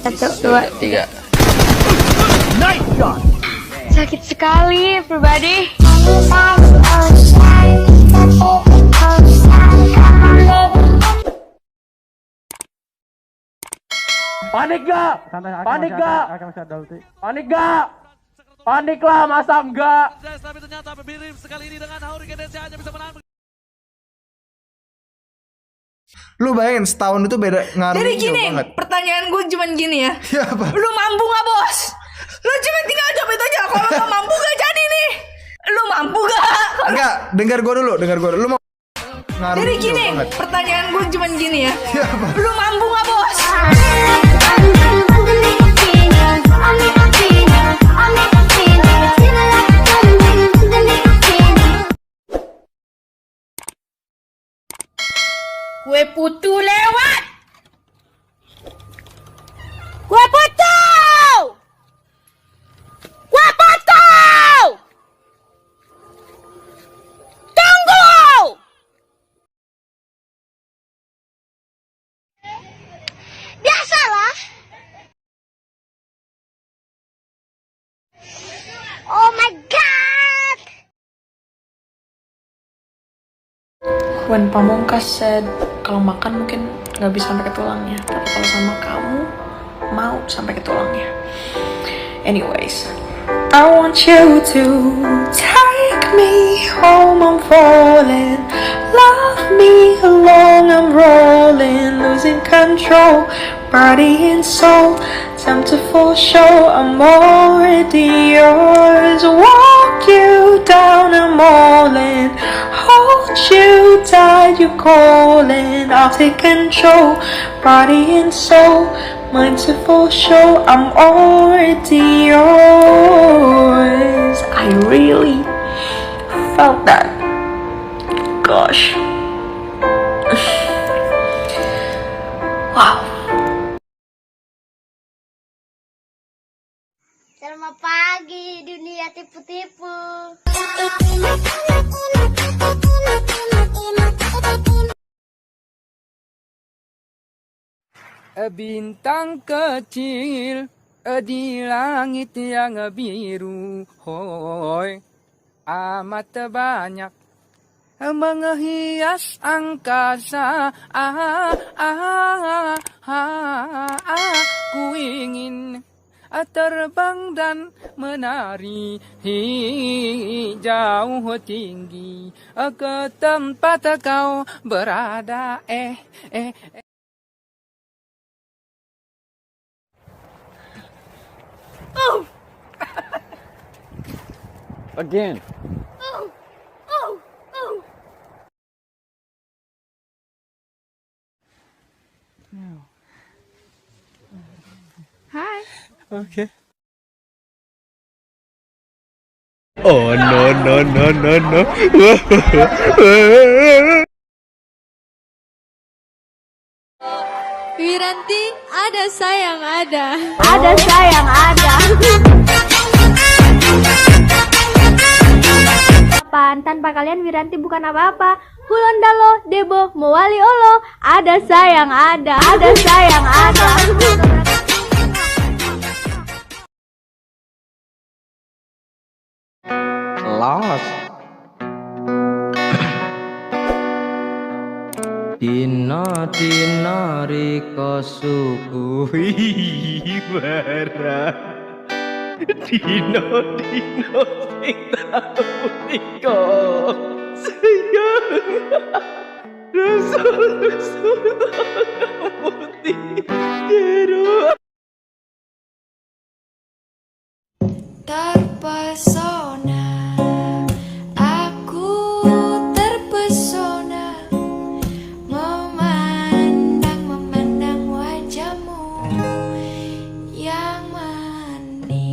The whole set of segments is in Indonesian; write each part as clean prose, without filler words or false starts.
Satu, dua, tiga. Nice shot. Sakit sekali, everybody. Panik gak? Panik gak? Panik gak? Panik lah, masa enggak? Tapi ternyata Birim sekali ini dengan Hurricane Dance hanya bisa menahan. Lu bayangin setahun itu beda ngaruh Jadi gini, banget. pertanyaan gue cuman gini ya. Ya apa? Lu mampu gak bos? Lu cuma tinggal jawab itu aja. Kalau gak mampu gak jadi nih. Lu mampu gak? Enggak, dengar gua dulu. Lu mau ngaruh Jadi gini, banget. pertanyaan gue cuman gini ya. Ya apa? Lu mampu gak bos? Kue putu lewat. Kue putu. Kue putu. Tunggu. Biasalah. Oh my god. When Pamungkas said kalau makan mungkin nggak bisa sampai ke tulangnya, tapi kalau sama kamu mau sampai ke tulangnya. Anyways, I want you to take me home, I'm falling. Love me along, I'm rolling, losing control, body and soul. Time to fall show, I'm already yours. Walk you down, I'm all in. Hold you tight, you're calling. I'll take control, body and soul. Mind to fall show, I'm already yours. I really felt that. Gosh. Wow. Selamat pagi dunia tipu-tipu. Bintang kecil di langit yang biru, hoi amat banyak menghias angkasa. Aku ingin terbang dan menari jauh tinggi ke tempat kau berada. Again. Hai. Okay. Oh no. Wiranti, ada sayang ada. Ada sayang ada. Tanpa kalian Wiranti bukan apa-apa. Hulondalo, Debo, Mowali Olo. Ada sayang ada. Ada sayang ada. Lost. Dino riko sukuhi barang. Dino sing tau nika sayang. Rasul putih jero. Terpesona, aku terpesona memandang wajahmu yang manis.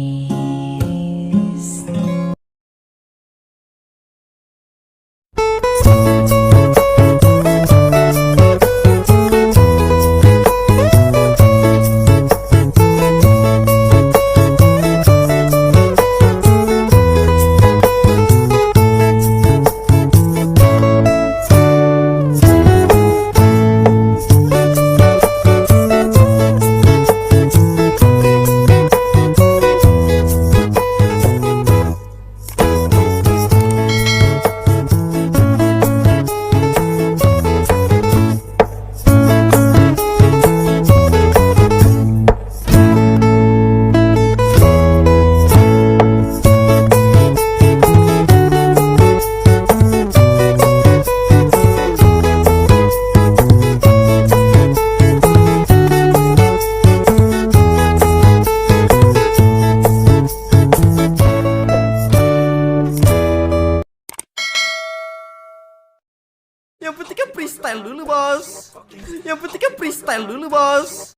style dulu, Bos.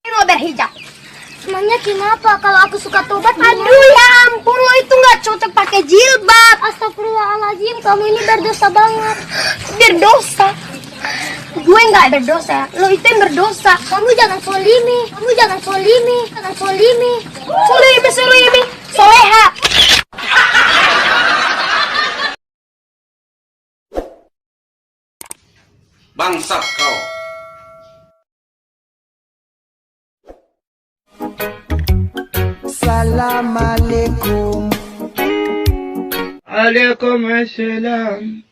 Lo berhijab. Emangnya kenapa kalau aku suka tobat? Aduh ya ampun, lo itu nggak cocok pakai jilbab. Astagfirullahaladzim, kamu ini berdosa banget. Berdosa? Gue nggak berdosa, lo itu yang berdosa. Kamu jangan zolimi, jangan zolimi. Solimi, soleha. Bangsat kau. Assalamualaikum. Waalaikumsalam.